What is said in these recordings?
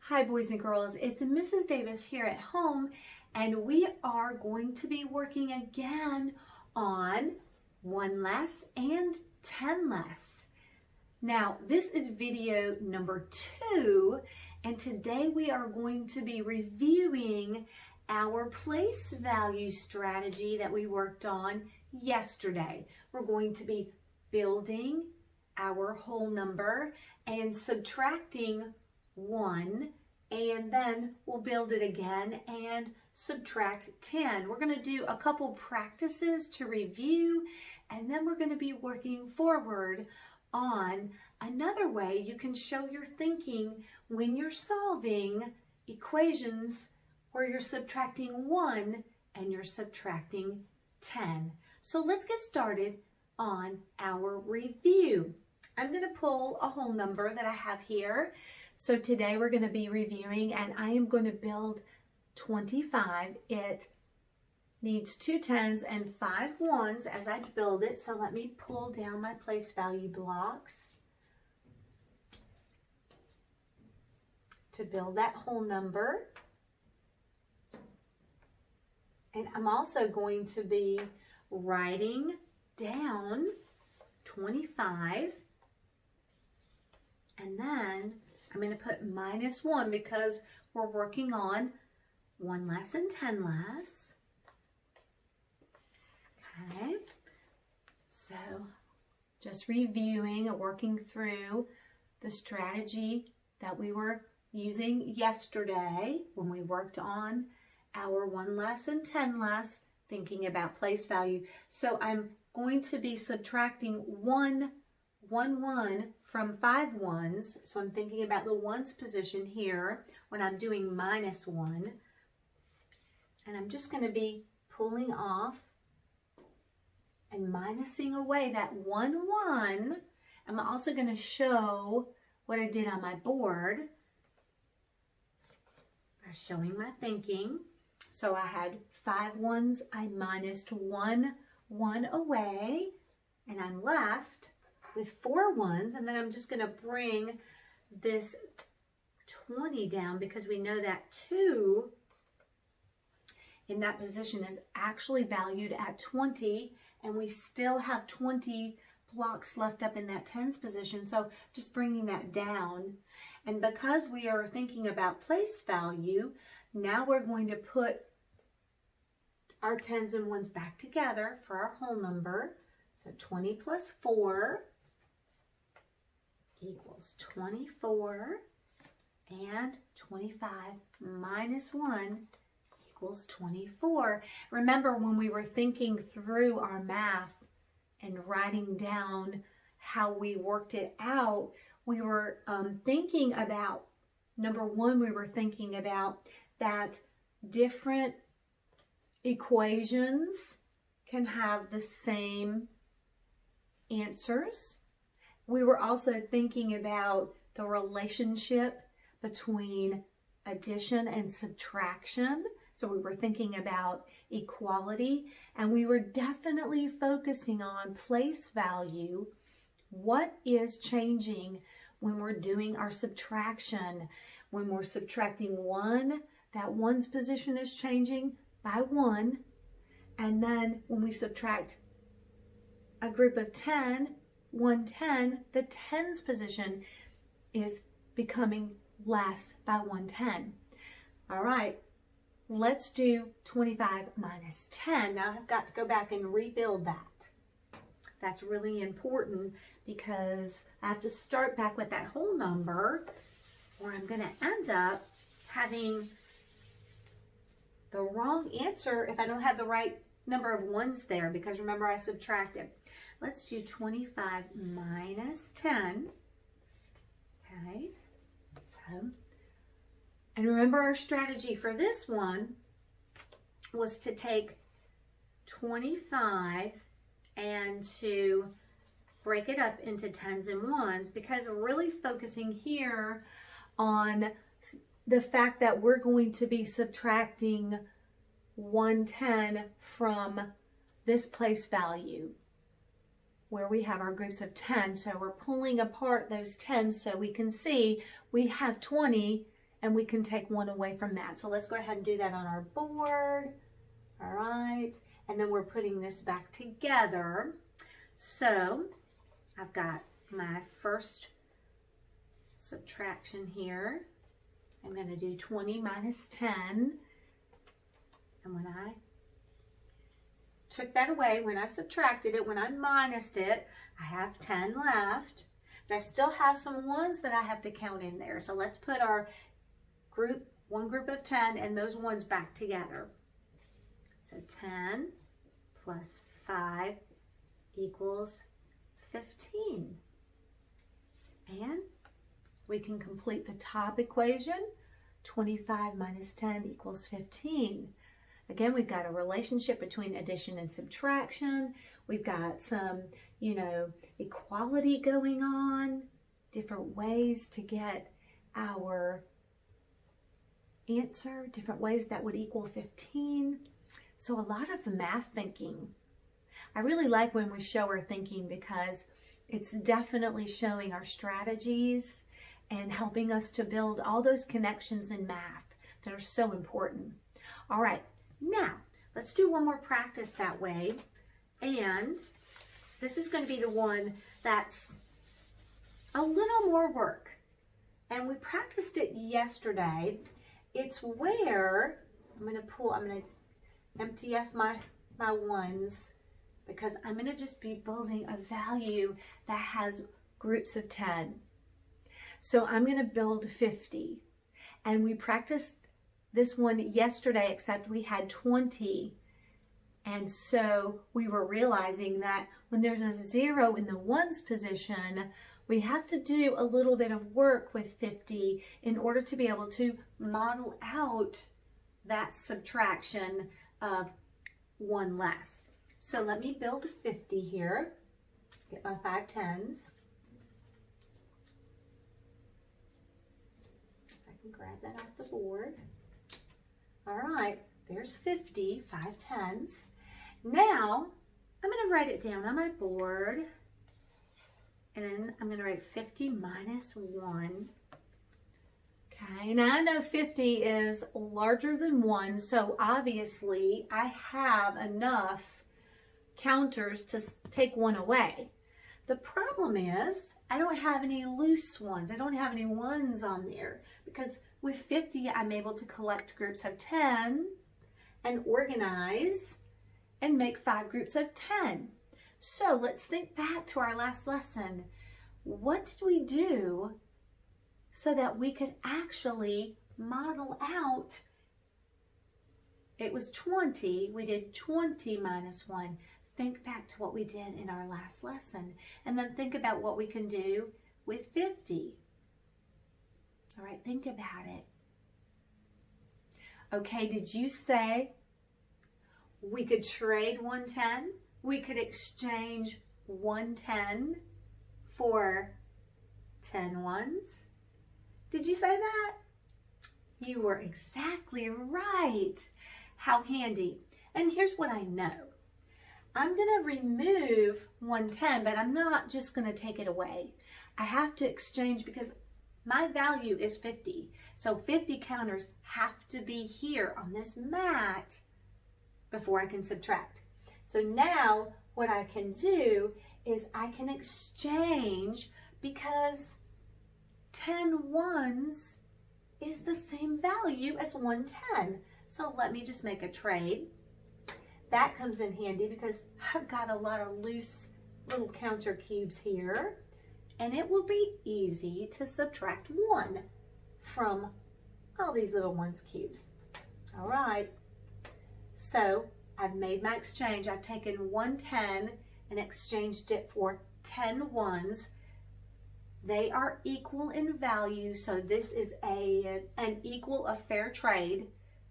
Hi boys and girls, it's Mrs. Davis here at home, and we are going to be working again on 1 less and 10 less. Now this is video number 2, and today we are going to be reviewing our place value strategy that we worked on yesterday. We're going to be building our whole number and subtracting 1, and then we'll build it again and subtract 10. We're going to do a couple practices to review, and then we're going to be working forward on another way you can show your thinking when you're solving equations where you're subtracting 1 and you're subtracting 10. So let's get started on our review. I'm going to pull a whole number that I have here. So today we're going to be reviewing, and I am going to build 25. It needs 2 10s and 5 1s as I build it. So let me pull down my place value blocks to build that whole number. And I'm also going to be writing down 25, and then I'm going to put -1 because we're working on 1 less and 10 less. Okay, so just reviewing and working through the strategy that we were using yesterday when we worked on our 1 less and 10 less, thinking about place value. So I'm going to be subtracting 1 from 5 1s. So I'm thinking about the ones position here when I'm doing -1. And I'm just going to be pulling off and minusing away that 1 1. I'm also going to show what I did on my board by showing my thinking. So I had 5 1s, I minused 1 1 away, and I'm left with 4 1s, and then I'm just going to bring this 20 down because we know that 2 in that position is actually valued at 20, and we still have 20 blocks left up in that tens position, so just bringing that down. And because we are thinking about place value, now we're going to put our 10s and 1s back together for our whole number. So 20 plus 4 equals 24, and 25 minus 1 equals 24. Remember when we were thinking through our math and writing down how we worked it out, we were thinking about, number 1, we were thinking about that different equations can have the same answers. We were also thinking about the relationship between addition and subtraction. So we were thinking about equality, and we were definitely focusing on place value. What is changing when we're doing our subtraction? When we're subtracting 1, that 1's position is changing by 1. And then when we subtract a group of 10, 1 10, the 10's position is becoming less by 1 10. All right, let's do 25 minus 10. Now I've got to go back and rebuild that. That's really important because I have to start back with that whole number, or I'm going to end up having the wrong answer if I don't have the right number of 1s there, because remember I subtracted. Let's do 25 minus 10. Okay, so, and remember our strategy for this one was to take 25 and to break it up into 10s and 1s, because we're really focusing here on the fact that we're going to be subtracting 110 from this place value where we have our groups of 10. So we're pulling apart those 10s so we can see we have 20 and we can take 1 away from that. So let's go ahead and do that on our board. All right, and then we're putting this back together. So I've got my first subtraction here. I'm going to do 20 minus 10. And when I took that away, when I subtracted it, when I minused it, I have 10 left. But I still have some ones that I have to count in there. So let's put our one group of 10 and those ones back together. So 10 plus 5 equals 15. And we can complete the top equation. 25 minus 10 equals 15. Again, we've got a relationship between addition and subtraction. We've got some, equality going on, different ways to get our answer, different ways that would equal 15. So a lot of math thinking. I really like when we show our thinking because it's definitely showing our strategies and helping us to build all those connections in math that are so important. All right, now let's do one more practice that way. And this is going to be the one that's a little more work. And we practiced it yesterday. It's where I'm going to empty off my ones because I'm going to just be building a value that has groups of 10. So I'm going to build 50. And we practiced this one yesterday, except we had 20. And so we were realizing that when there's a 0 in the ones position, we have to do a little bit of work with 50 in order to be able to model out that subtraction of 1 less. So let me build a 50 here. Get my 5 tens. I can grab that off the board. All right, there's 50, 5 tens. Now, I'm going to write it down on my board. And then I'm going to write 50 minus 1. Okay, now I know 50 is larger than 1, so obviously I have enough counters to take 1 away. The problem is I don't have any loose ones. I don't have any ones on there because with 50 I'm able to collect groups of 10 and organize and make 5 groups of 10. So let's think back to our last lesson. What did we do so that we could actually model out? It was 20. We did 20 minus 1. Think back to what we did in our last lesson. And then think about what we can do with 50. All right, think about it. Okay, did you say we could trade 110? We could exchange 110 for 10 ones? Did you say that? You were exactly right. How handy. And here's what I know. I'm going to remove 110, but I'm not just going to take it away. I have to exchange because my value is 50. So 50 counters have to be here on this mat before I can subtract. So now what I can do is I can exchange because 10 ones is the same value as 110. So let me just make a trade. That comes in handy because I've got a lot of loose little counter cubes here, and it will be easy to subtract 1 from all these little ones cubes. All right, so I've made my exchange. I've taken 110 and exchanged it for 10 ones. They are equal in value, so this is an equal, a fair trade.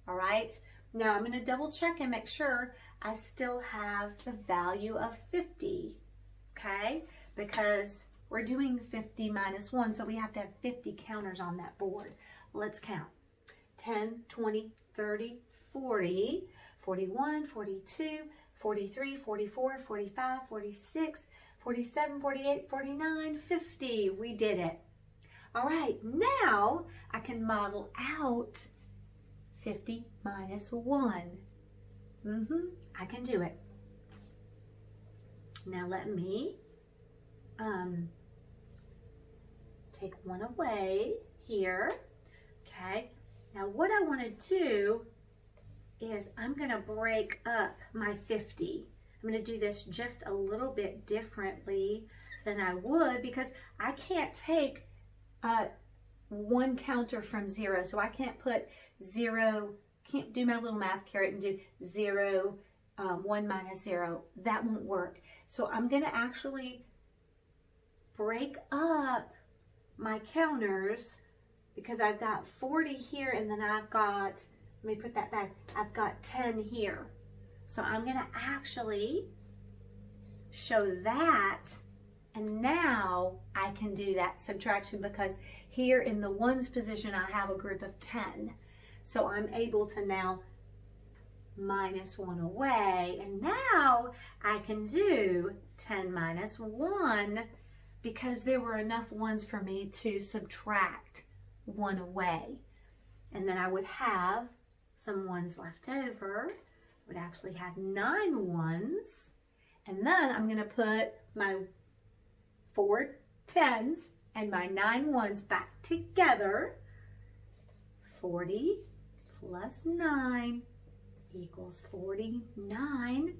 All right, now I'm going to double check and make sure I still have the value of 50, okay? Because we're doing 50 minus 1, so we have to have 50 counters on that board. Let's count. 10, 20, 30, 40, 41, 42, 43, 44, 45, 46, 47, 48, 49, 50. We did it. All right, now I can model out 50 minus 1. I can do it. Now let me take 1 away here. Okay, now what I want to do is I'm going to break up my 50. I'm going to do this just a little bit differently than I would, because I can't take one counter from 0. So I can't put 0, can't do my little math carrot and do 0, 1 minus 0. That won't work. So I'm going to actually break up my counters, because I've got 40 here, and then I've got, let me put that back, I've got 10 here. So I'm going to actually show that, and now I can do that subtraction, because here in the ones position I have a group of 10. So I'm able to now minus 1 away, and now I can do 10 minus 1, because there were enough ones for me to subtract 1 away. And then I would have some ones left over. I would actually have 9 ones. And then I'm going to put my 4 10s and my 9 ones back together. 40 plus 9 equals 49.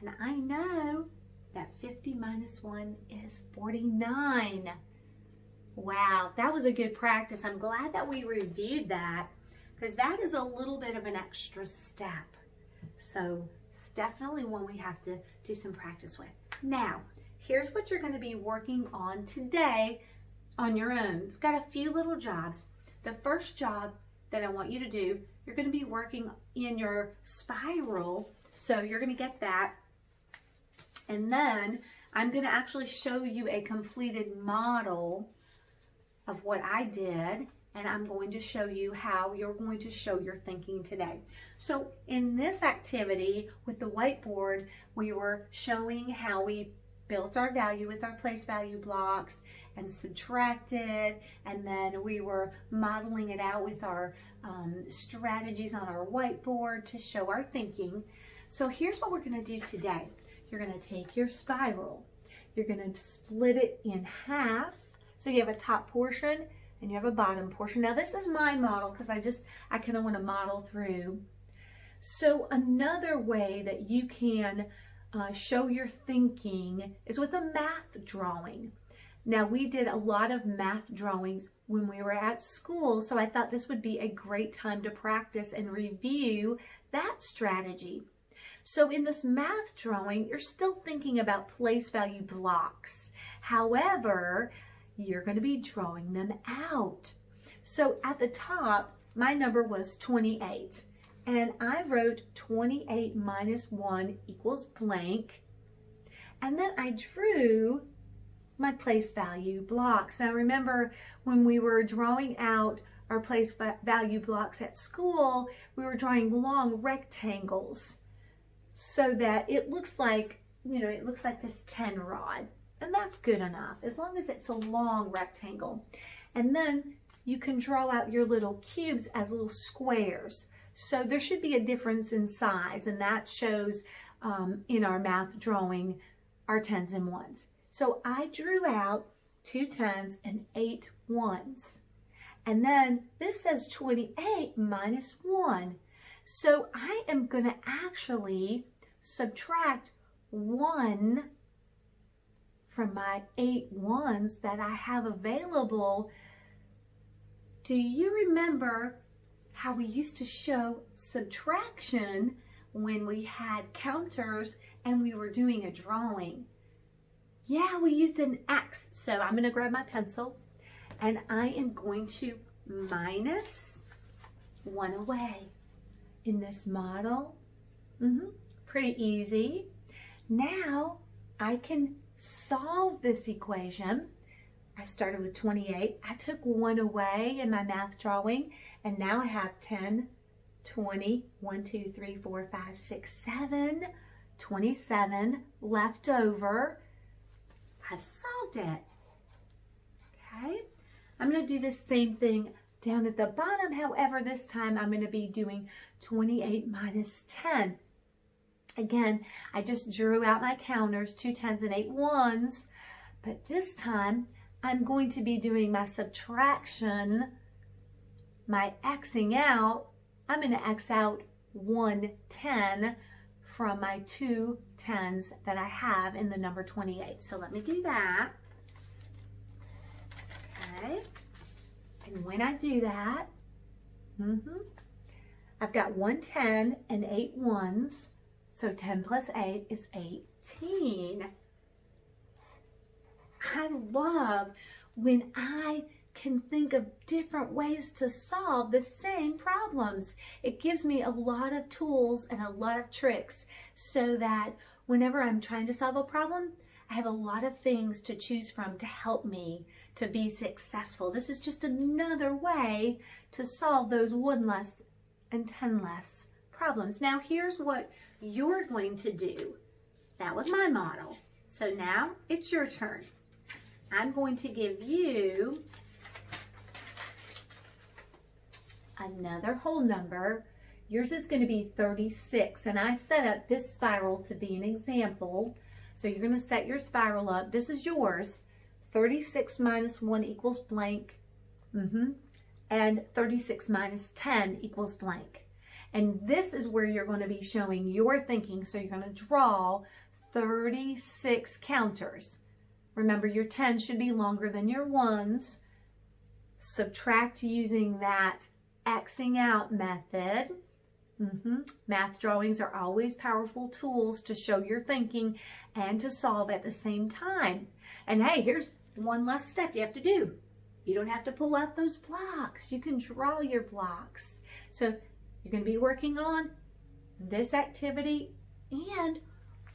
And I know that 50 minus 1 is 49. Wow, that was a good practice. I'm glad that we reviewed that, because that is a little bit of an extra step. So it's definitely one we have to do some practice with. Now, here's what you're going to be working on today on your own. We've got a few little jobs. The first job that I want you to do, you're going to be working in your spiral. So you're going to get that. And then I'm going to actually show you a completed model of what I did, and I'm going to show you how you're going to show your thinking today. So in this activity with the whiteboard, we were showing how we built our value with our place value blocks and subtracted, and then we were modeling it out with our strategies on our whiteboard to show our thinking. So here's what we're going to do today. You're going to take your spiral, you're going to split it in half. So you have a top portion and you have a bottom portion. Now this is my model, because I kind of want to model through. So another way that you can show your thinking is with a math drawing. Now we did a lot of math drawings when we were at school, so I thought this would be a great time to practice and review that strategy. So in this math drawing, you're still thinking about place value blocks. However, you're going to be drawing them out. So at the top, my number was 28. And I wrote 28 minus 1 equals blank. And then I drew my place value blocks. Now remember, when we were drawing out our place value blocks at school, we were drawing long rectangles so that it looks like, it looks like this 10 rod. And that's good enough, as long as it's a long rectangle. And then you can draw out your little cubes as little squares. So there should be a difference in size, and that shows in our math drawing our 10s and 1s. So I drew out 2 10s and 8 1s. And then this says 28 minus 1. So I am going to actually subtract 1 from my 8 1s that I have available. Do you remember how we used to show subtraction when we had counters and we were doing a drawing? Yeah, we used an X. So I'm going to grab my pencil and I am going to minus 1 away in this model. Pretty easy. Now I can solve this equation. I started with 28. I took 1 away in my math drawing, and now I have 10, 20, 1, 2, 3, 4, 5, 6, 7, 27 left over. I've solved it. Okay, I'm going to do the same thing Down at the bottom, however, this time I'm going to be doing 28 minus 10. Again, I just drew out my counters, 2 10s and 8 1s, but this time I'm going to be doing my subtraction, my Xing out. I'm going to X out 1 10 from my 2 10s that I have in the number 28. So let me do that. Okay. And when I do that, I've got 1 10 and 8 1s. So 10 plus 8 is 18. I love when I can think of different ways to solve the same problems. It gives me a lot of tools and a lot of tricks so that whenever I'm trying to solve a problem, I have a lot of things to choose from to help me to be successful. This is just another way to solve those 1 less and 10 less problems. Now here's what you're going to do. That was my model. So now it's your turn. I'm going to give you another whole number. Yours is going to be 36, and I set up this spiral to be an example. So you're going to set your spiral up. This is yours. 36 minus 1 equals blank. And 36 minus 10 equals blank. And this is where you're going to be showing your thinking. So you're going to draw 36 counters. Remember, your 10 should be longer than your 1s. Subtract using that Xing out method. Math drawings are always powerful tools to show your thinking and to solve at the same time. And hey, here's one less step you have to do. You don't have to pull out those blocks. You can draw your blocks. So you're going to be working on this activity and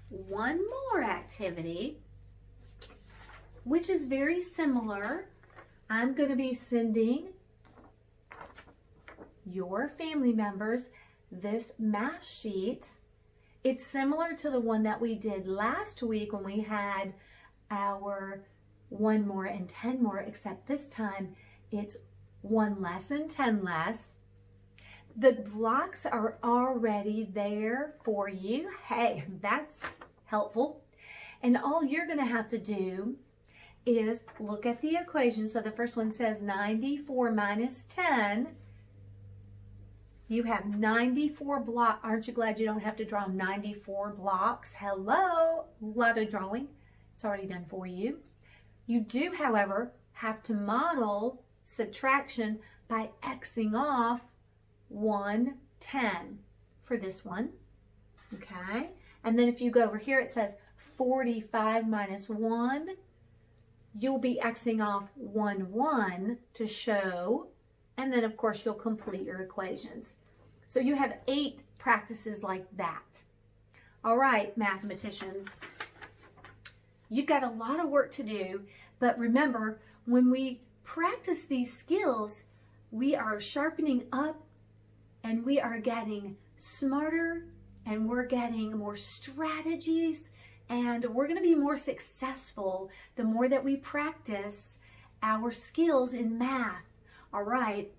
one more activity, which is very similar. I'm going to be sending your family members this math sheet. It's similar to the one that we did last week when we had our 1 more and 10 more, except this time it's 1 less and 10 less. The blocks are already there for you. Hey, that's helpful. And all you're going to have to do is look at the equation. So the first one says 94 minus 10. You have 94 blocks. Aren't you glad you don't have to draw 94 blocks? Hello, a lot of drawing. It's already done for you. You do, however, have to model subtraction by Xing off 1 10 for this one. Okay, and then if you go over here, it says 45 minus 1. You'll be Xing off 1 1 to show, and then of course you'll complete your equations. So you have 8 practices like that. All right, mathematicians, you've got a lot of work to do, but remember, when we practice these skills, we are sharpening up and we are getting smarter and we're getting more strategies and we're going to be more successful the more that we practice our skills in math. All right,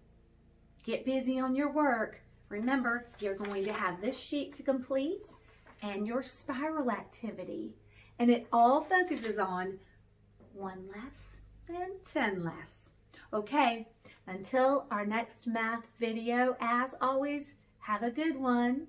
get busy on your work. Remember, you're going to have this sheet to complete and your spiral activity. And it all focuses on 1 less and 10 less. Okay, until our next math video, as always, have a good one.